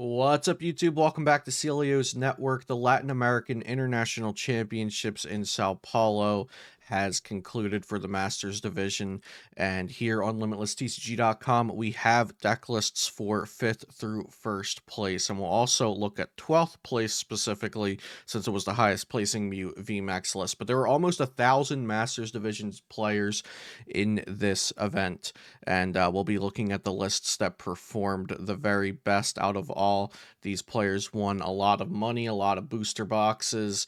What's up, YouTube? Welcome back to Celio's Network. The Latin American International Championships in Sao Paulo has concluded for the Masters division. And here on LimitlessTCG.com, we have deck lists for 5th through 1st place. And we'll also look at 12th place specifically, since it was the highest placing Mew VMAX list. But there were almost 1,000 Masters divisions players in this event. And we'll be looking at the lists that performed the very best out of all. These players won a lot of money, a lot of booster boxes,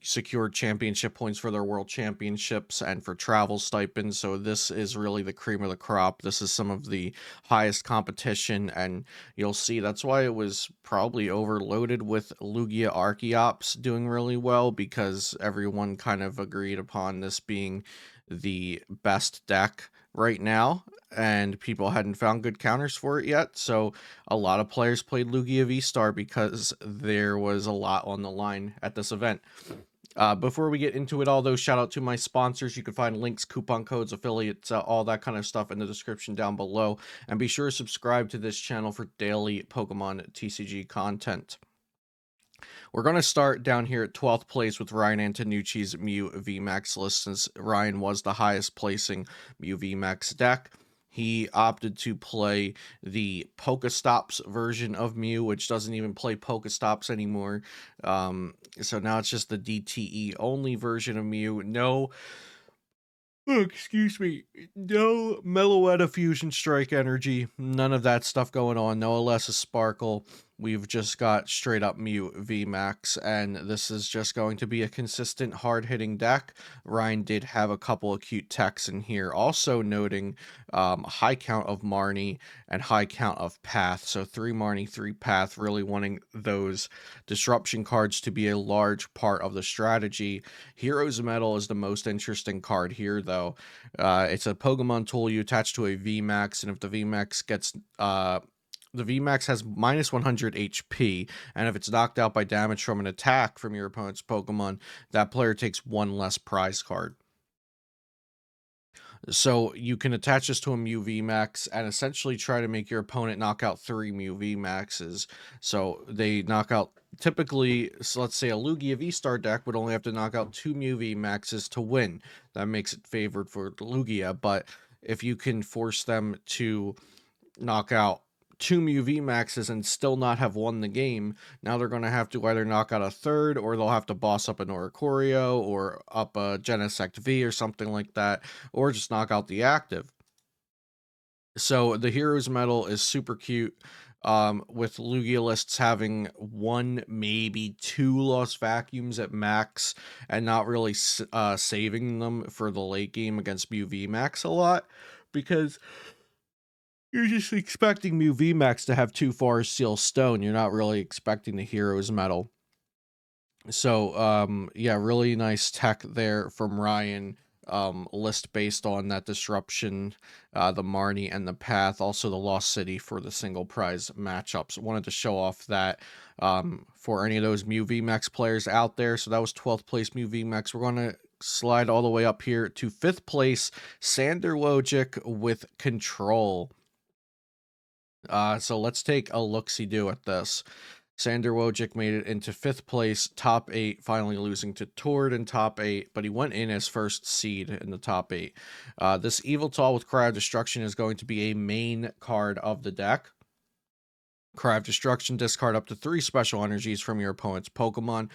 secured championship points for their world championships and for travel stipends. So this is really the cream of the crop. This is some of the highest competition, and you'll see that's why it was probably overloaded with Lugia Archeops doing really well, because everyone kind of agreed upon this being the best deck right now, and people hadn't found good counters for it yet. So a lot of players played Lugia V-Star because there was a lot on the line at this event. Before we get into it all, though, shout out to my sponsors. You can find links, coupon codes, affiliates, all that kind of stuff in the description down below. And be sure to subscribe to this channel for daily Pokemon TCG content. We're going to start down here at 12th place with Ryan Antonucci's Mew VMAX list, since Ryan was the highest placing Mew VMAX deck. He opted to play the Pokestops version of Mew, which doesn't even play Pokestops anymore. So now it's just the DTE only version of Mew. No, excuse me, no Meloetta Fusion Strike energy. None of that stuff going on. No Alessa Sparkle. We've just got straight up Mew VMAX, and this is just going to be a consistent hard-hitting deck. Ryan did have a couple of cute techs in here, also noting high count of Marnie and high count of Path. So 3 Marnie, 3 Path, really wanting those disruption cards to be a large part of the strategy. Hero's Medal is the most interesting card here, though. It's a Pokemon tool you attach to a VMAX, and if the VMAX gets the VMAX has minus 100 HP, and if it's knocked out by damage from an attack from your opponent's Pokemon, that player takes 1 less prize card. So you can attach this to a Mew VMAX and essentially try to make your opponent knock out 3 Mew VMAXs. So they knock out, typically, so let's say a Lugia V-Star deck would only have to knock out 2 Mew VMAXs to win. That makes it favored for Lugia, but if you can force them to knock out 2 Mew VMAXs and still not have won the game, now they're going to have to either knock out a third, or they'll have to boss up an Oricorio or up a Genesect V or something like that, or just knock out the active. So the Hero's Medal is super cute, with Lugia lists having 1, maybe 2 Lost Vacuums at max, and not really saving them for the late game against Mew VMAX a lot, because you're just expecting Mew VMAX to have 2 Forest Seal Stone. You're not really expecting the Hero's Medal. So, yeah, really nice tech there from Ryan. List based on that disruption, the Marnie and the Path, also the Lost City for the single prize matchups. Wanted to show off that for any of those Mew VMAX players out there. So that was 12th place Mew VMAX. We're going to slide all the way up here to 5th place, Sander Woljic with Control. So let's take a look-see-do at this. Sander Wojcik made it into 5th place, top 8, finally losing to Tord in top 8, but he went in as first seed in the top 8. This Yveltal with Cry of Destruction is going to be a main card of the deck. Cry of Destruction, discard up to 3 special energies from your opponent's Pokemon.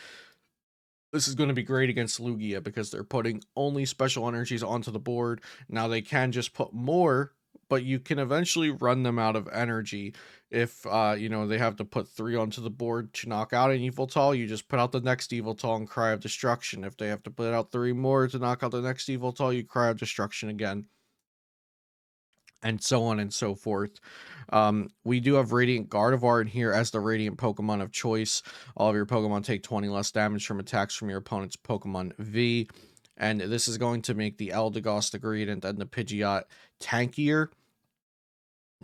This is going to be great against Lugia because they're putting only special energies onto the board. Now they can just put more, but you can eventually run them out of energy. If, they have to put 3 onto the board to knock out an Yveltal, you just put out the next Yveltal and Cry of Destruction. If they have to put out 3 more to knock out the next Yveltal, you Cry of Destruction again. And so on and so forth. We do have Radiant Gardevoir in here as the Radiant Pokemon of choice. All of your Pokemon take 20 less damage from attacks from your opponent's Pokemon V. And this is going to make the Eldegoss, the Greedent, and the Pidgeot tankier.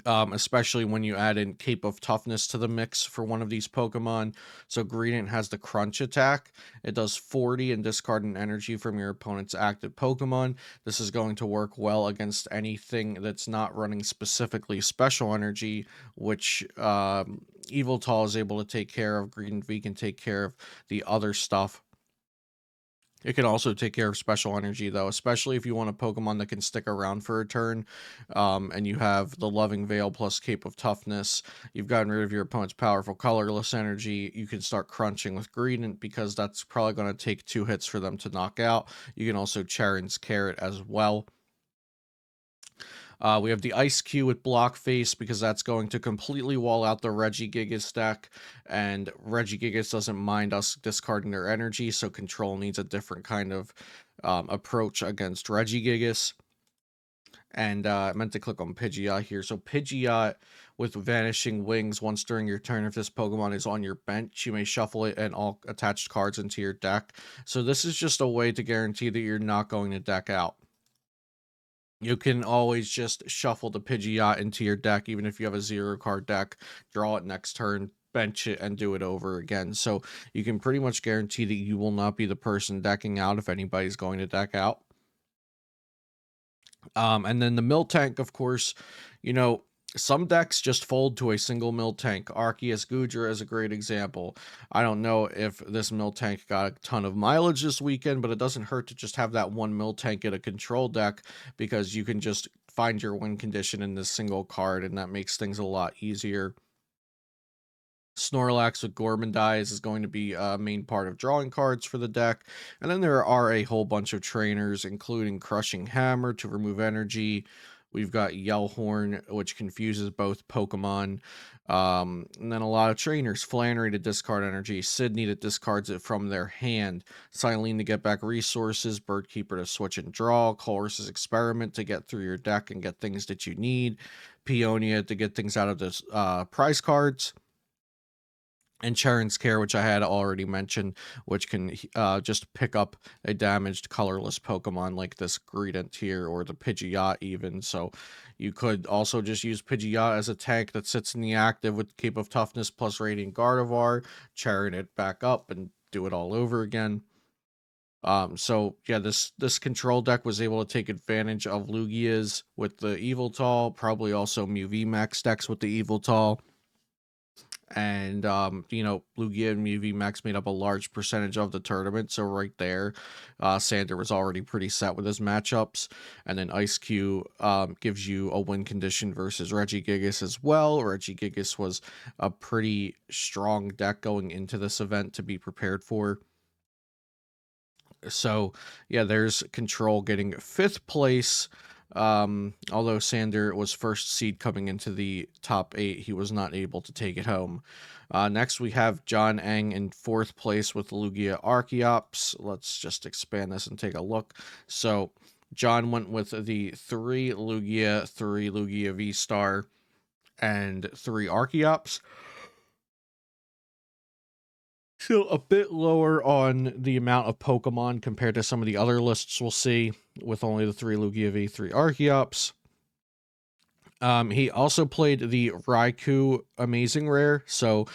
especially when you add in Cape of Toughness to the mix for one of these Pokemon. So Greedent has the Crunch attack. It does 40 and discard an energy from your opponent's active Pokemon. This is going to work well against anything that's not running specifically Special Energy, which Eviltal is able to take care of. Greedent V can take care of the other stuff. It can also take care of special energy, though, especially if you want a Pokemon that can stick around for a turn, and you have the Loving Veil plus Cape of Toughness. You've gotten rid of your opponent's powerful colorless energy. You can start crunching with Greedent because that's probably going to take 2 hits for them to knock out. You can also Charon's Carrot as well. We have the Ice Cube with Block Face because that's going to completely wall out the Regigigas deck, and Regigigas doesn't mind us discarding their energy, so Control needs a different kind of approach against Regigigas. And I meant to click on Pidgeot here. So Pidgeot with Vanishing Wings, once during your turn, if this Pokemon is on your bench, you may shuffle it and all attached cards into your deck. So this is just a way to guarantee that you're not going to deck out. You can always just shuffle the Pidgeot into your deck, even if you have a 0-card deck, draw it next turn, bench it, and do it over again. So you can pretty much guarantee that you will not be the person decking out if anybody's going to deck out. And then the Miltank, of course, you know, some decks just fold to a single Miltank. Arceus Goodra is a great example. I don't know if this Miltank got a ton of mileage this weekend, but it doesn't hurt to just have that one Miltank in a control deck because you can just find your win condition in this single card, and that makes things a lot easier. Snorlax with Gourmandize is going to be a main part of drawing cards for the deck. And then there are a whole bunch of trainers, including Crushing Hammer to remove energy. We've got Yellhorn, which confuses both Pokemon. And then a lot of trainers. Flannery to discard energy. Sydney that discards it from their hand. Silene to get back resources. Birdkeeper to switch and draw. Colress's Experiment to get through your deck and get things that you need. Peonia to get things out of the prize cards. And Charon's Care, which I had already mentioned, which can just pick up a damaged colorless Pokemon like this Greedent here, or the Pidgeot even. So you could also just use Pidgeot as a tank that sits in the active with Cape of Toughness plus Radiant Gardevoir, Charon it back up, and do it all over again. So yeah, this control deck was able to take advantage of Lugia's with the Eviltal, probably also Mew VMAX decks with the Eviltal. And you know, Lugia and Mew VMAX made up a large percentage of the tournament, so right there, Sander was already pretty set with his matchups. And then Ice Cube gives you a win condition versus Regigigas as well. Regigigas was a pretty strong deck going into this event to be prepared for. So yeah, there's Control getting 5th place. Although Sander was first seed coming into the top 8, he was not able to take it home. Next, we have John Eng in 4th place with Lugia Archeops. Let's just expand this and take a look. So, John went with the 3 Lugia V-Star, and 3 Archeops. So a bit lower on the amount of Pokemon compared to some of the other lists we'll see, with only the 3 Lugia V, 3 Archeops. He also played the Raikou Amazing Rare, so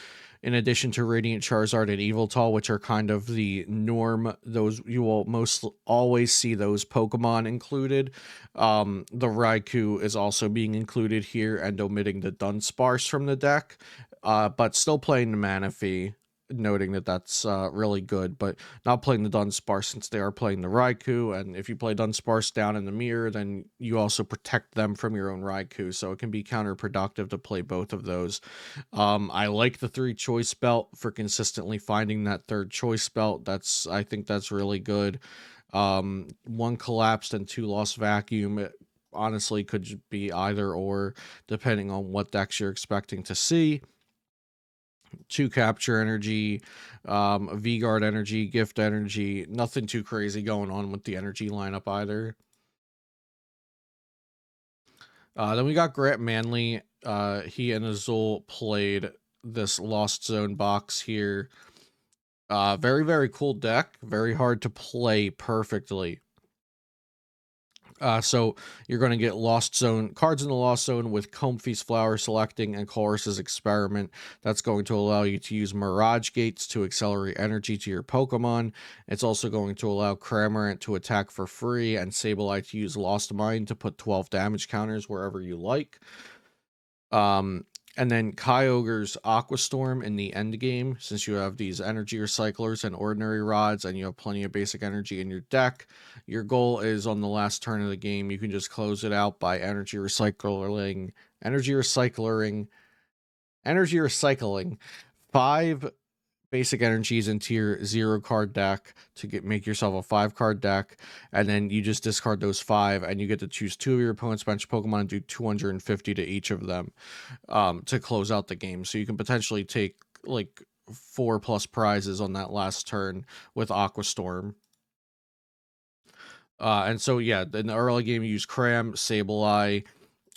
in addition to Radiant Charizard and Yveltal, which are kind of the norm, those you will most always see those Pokemon included. The Raikou is also being included here and omitting the Dunsparce from the deck, but still playing the Manaphy, noting that that's really good, but not playing the Dunsparce since they are playing the Raikou, and if you play Dunsparce down in the mirror, then you also protect them from your own Raikou, so it can be counterproductive to play both of those. I like the 3 choice belt for consistently finding that 3rd choice belt. I think that's really good. 1 collapsed and 2 lost vacuum. It honestly could be either or, depending on what decks you're expecting to see. 2 capture energy, V-Guard energy, gift energy. Nothing too crazy going on with the energy lineup either. Then we got Grant Manley. He and Azul played this Lost Zone box here. Very, very cool deck. Very hard to play perfectly. So you're going to get Lost Zone cards in the Lost Zone with Comfy's Flower Selecting and Chorus's Experiment. That's going to allow you to use Mirage Gates to accelerate energy to your Pokemon. It's also going to allow Cramorant to attack for free and Sableye to use Lost Mine to put 12 damage counters wherever you like. And then Kyogre's Aqua Storm in the end game, since you have these energy recyclers and ordinary rods, and you have plenty of basic energy in your deck. Your goal is on the last turn of the game, you can just close it out by energy recycling 5 basic energies into your 0 card deck to make yourself a 5 card deck, and then you just discard those 5 and you get to choose 2 of your opponent's bench Pokemon and do 250 to each of them to close out the game. So you can potentially take like 4+ prizes on that last turn with Aqua Storm. And so yeah, in the early game you use Cram, Sableye,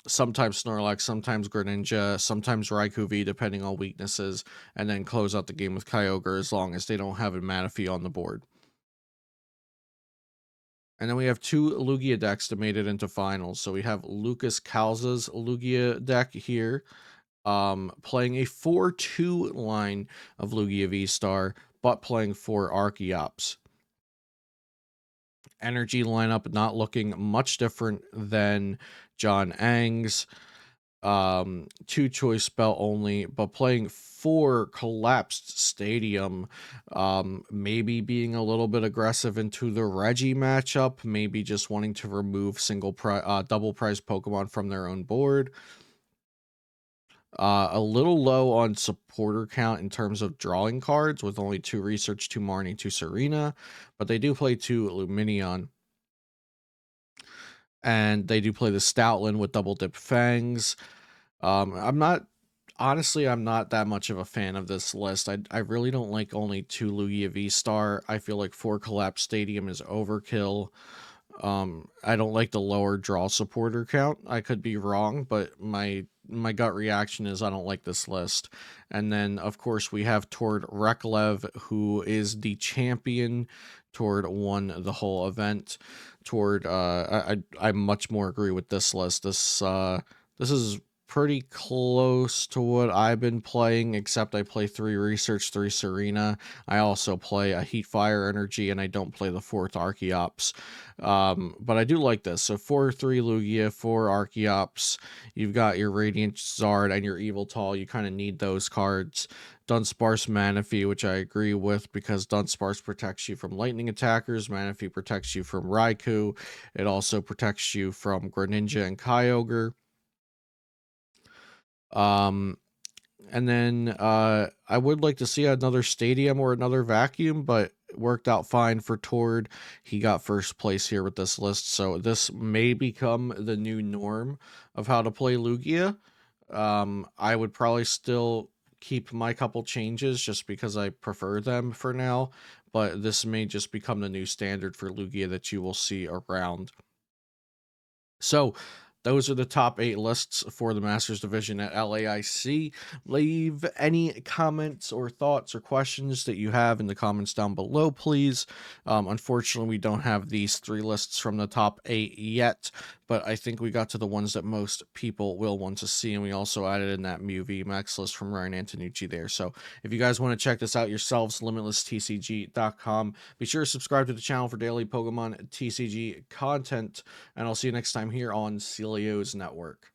sometimes Snorlax, sometimes Greninja, sometimes Raikou V, depending on weaknesses, and then close out the game with Kyogre as long as they don't have a Manaphy on the board. And then we have 2 Lugia decks that made it into finals. So we have Lucas Calza's Lugia deck here, playing a 4-2 line of Lugia V-Star, but playing 4 Archeops. Energy lineup not looking much different than John Ang's. 2 choice spell only, but playing 4 Collapsed Stadium. Maybe being a little bit aggressive into the Reggie matchup, maybe just wanting to remove double prize Pokemon from their own board. A little low on supporter count in terms of drawing cards, with only 2 Research, 2 Marnie, 2 Serena, but they do play 2 Luminion. And they do play the Stoutland with Double Dip Fangs. I'm not that much of a fan of this list. I really don't like only 2 Lugia V-Star. I feel like 4 Collapse Stadium is overkill. I don't like the lower draw supporter count. I could be wrong, but my gut reaction is I don't like this list. And then of course we have Tord Reklev, who is the champion. Tord won the whole event. Tord, I much more agree with this list. This is pretty close to what I've been playing, except I play 3 Research, 3 Serena. I also play a Heat Fire Energy, and I don't play the 4th Archeops. But I do like this. So 4-3 Lugia, 4 Archeops. You've got your Radiant Zard and your Yveltal. You kind of need those cards. Dunsparce Manaphy, which I agree with, because Dunsparce protects you from lightning attackers. Manaphy protects you from Raikou. It also protects you from Greninja and Kyogre. And then I would like to see another Stadium or another Vacuum, but it worked out fine for Tord. He got first place here with this list, so this may become the new norm of how to play Lugia. I would probably still keep my couple changes just because I prefer them for now, but this may just become the new standard for Lugia that you will see around. So those are the top 8 lists for the Masters Division at LAIC. Leave any comments or thoughts or questions that you have in the comments down below, please. Unfortunately, we don't have these 3 lists from the top 8 yet, but I think we got to the ones that most people will want to see, and we also added in that Mew VMAX list from Ryan Antonucci there. So if you guys want to check this out yourselves, limitlesstcg.com. Be sure to subscribe to the channel for daily Pokemon TCG content, and I'll see you next time here on Celio's Network.